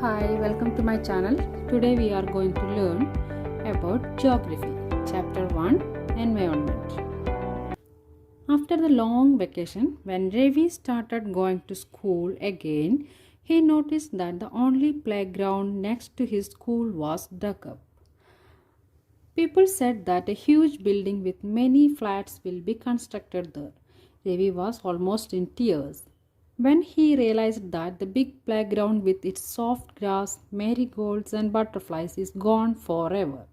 Hi, welcome to my channel. Today we are going to learn about geography. Chapter 1, Environment. After the long vacation, when Ravi started going to school again, he noticed that the only playground next to his school was dug up. People said that a huge building with many flats will be constructed there. Ravi was almost in tears when he realized that the big playground with its soft grass, marigolds, and butterflies is gone forever.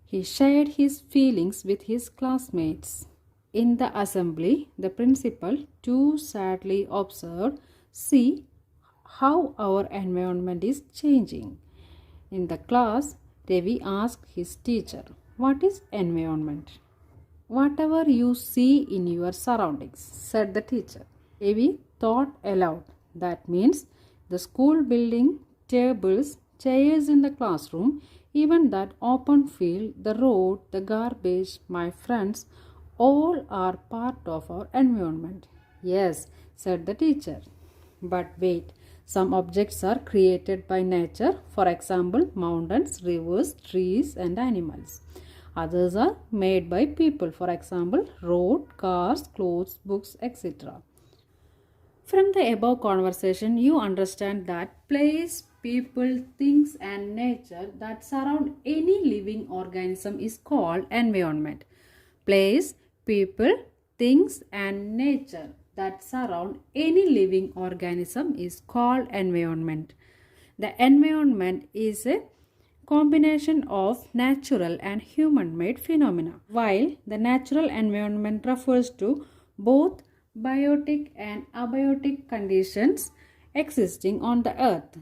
He shared his feelings with his classmates. In the assembly, the principal too sadly observed, "See how our environment is changing." In the class, Ravi asked his teacher, "What is environment?" "Whatever you see in your surroundings," said the teacher. Ravi thought aloud. "That means the school building, tables, chairs in the classroom, even that open field, the road, the garbage, my friends, all are part of our environment." "Yes," said the teacher. "But wait, some objects are created by nature, for example, mountains, rivers, trees, and animals. Others are made by people, for example, road, cars, clothes, books, etc." From the above conversation, you understand that place, people, things, and nature that surround any living organism is called environment. Place, people, things, and nature that surround any living organism is called environment. The environment is a combination of natural and human-made phenomena, while the natural environment refers to both biotic and abiotic conditions existing on the earth.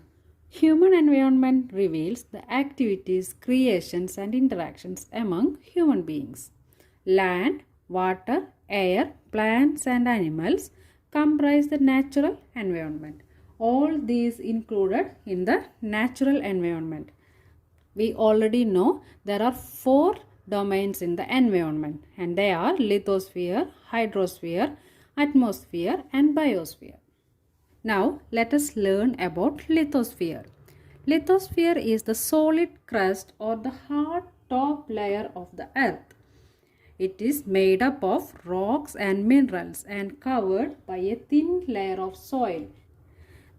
Human environment reveals the activities, creations, and interactions among human beings. Land, water, air, plants, and animals comprise the natural environment. All these included in the natural environment. We already know there are 4 domains in the environment, and they are lithosphere, hydrosphere, atmosphere, and biosphere. Now let us learn about lithosphere. Lithosphere is the solid crust or the hard top layer of the earth. It is made up of rocks and minerals and covered by a thin layer of soil.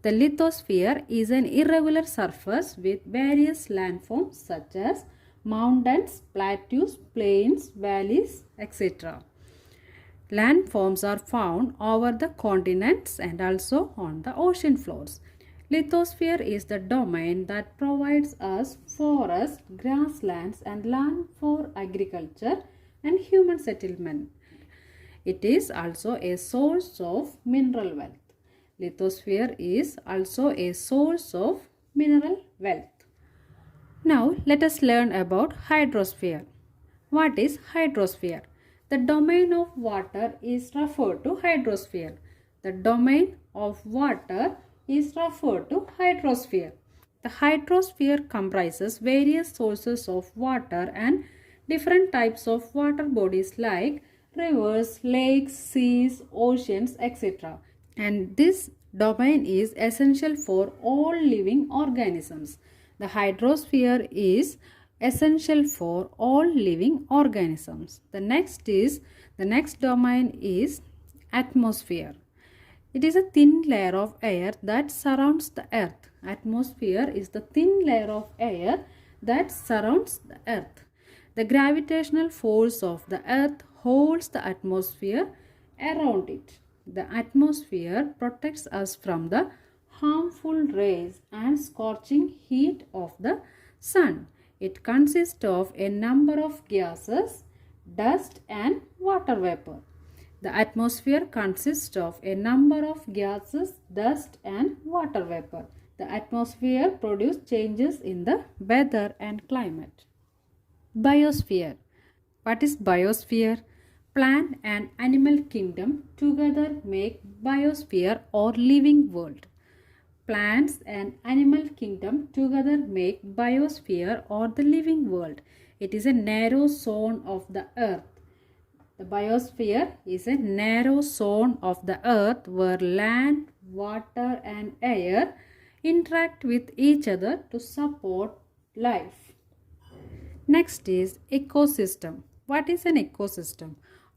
The lithosphere is an irregular surface with various landforms such as mountains, plateaus, plains, valleys, etc. Landforms are found over the continents and also on the ocean floors. Lithosphere is the domain that provides us forests, grasslands, and land for agriculture and human settlement. It is also a source of mineral wealth. Lithosphere is also a source of mineral wealth. Now let us learn about hydrosphere. What is hydrosphere? The domain of water is referred to hydrosphere. The domain of water is referred to hydrosphere. The hydrosphere comprises various sources of water and different types of water bodies like rivers, lakes, seas, oceans, etc. And this domain is essential for all living organisms. The hydrosphere is essential for all living organisms. The next domain is atmosphere. It is a thin layer of air that surrounds the earth. Atmosphere is the thin layer of air that surrounds the earth. The gravitational force of the earth holds the atmosphere around it. The atmosphere protects us from the harmful rays and scorching heat of the sun. It consists of a number of gases, dust, and water vapor. The atmosphere consists of a number of gases, dust, and water vapor. The atmosphere produces changes in the weather and climate. Biosphere. What is biosphere? Plant and animal kingdom together make biosphere or living world. Plants and animal kingdom together make biosphere or the living world. It is a narrow zone of the earth. The biosphere is a narrow zone of the earth where land, water, and air interact with each other to support life. Next is ecosystem. What is an ecosystem?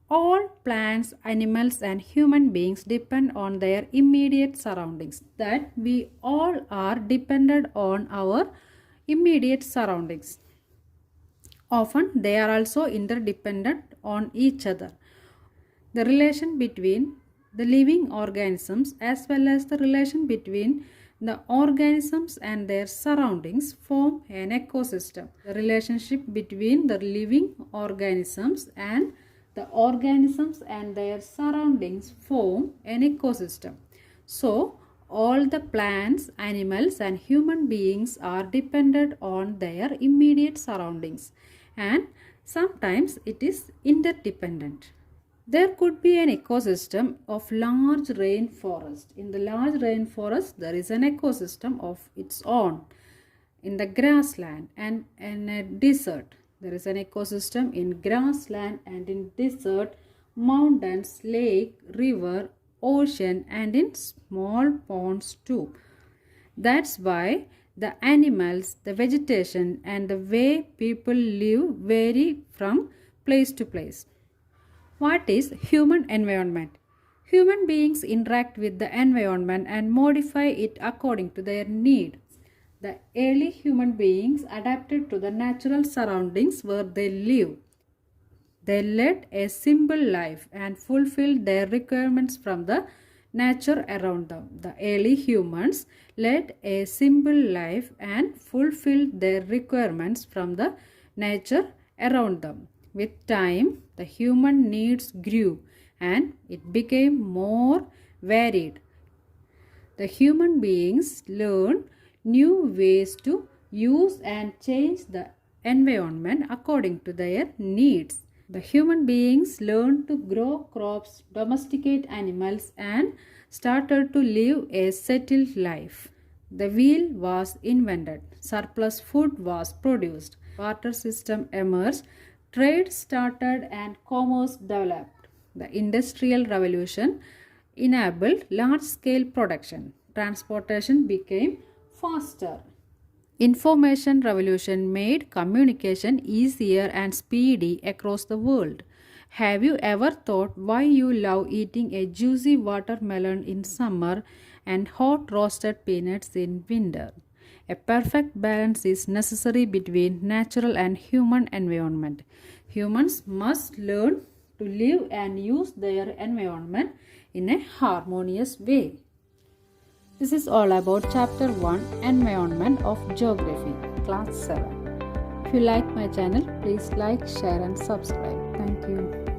All plants, animals and human beings depend on their immediate surroundings. That we all are dependent on our immediate surroundings. Often they are also interdependent on each other. The relation between the living organisms as well as the relation between the organisms and their surroundings form an ecosystem. The relationship between the living organisms and the organisms and their surroundings form an ecosystem. So, all the plants, animals and human beings are dependent on their immediate surroundings, and sometimes it is interdependent. There could be an ecosystem of large rainforest. In the large rainforest, there is an ecosystem of its own. In the grassland and in a desert, there is an ecosystem in grassland and in desert, mountains, lake, river, ocean and in small ponds too. That's why the animals, the vegetation and the way people live vary from place to place. What is human environment? Human beings interact with the environment and modify it according to their needs. The early human beings adapted to the natural surroundings where they live. They led a simple life and fulfilled their requirements from the nature around them. The early humans led a simple life and fulfilled their requirements from the nature around them. With time, the human needs grew and it became more varied. The human beings learned new ways to use and change the environment according to their needs. The human beings learned to grow crops, domesticate animals and started to live a settled life. The wheel was invented. Surplus food was produced. Barter system emerged. Trade started and commerce developed. The Industrial Revolution enabled large-scale production. Transportation became faster. Information revolution made communication easier and speedy across the world. Have you ever thought why you love eating a juicy watermelon in summer and hot roasted peanuts in winter? A perfect balance is necessary between natural and human environment. Humans must learn to live and use their environment in a harmonious way. This is all about Chapter 1, Environment of Geography, Class 7. If you like my channel, please like, share and subscribe. Thank you.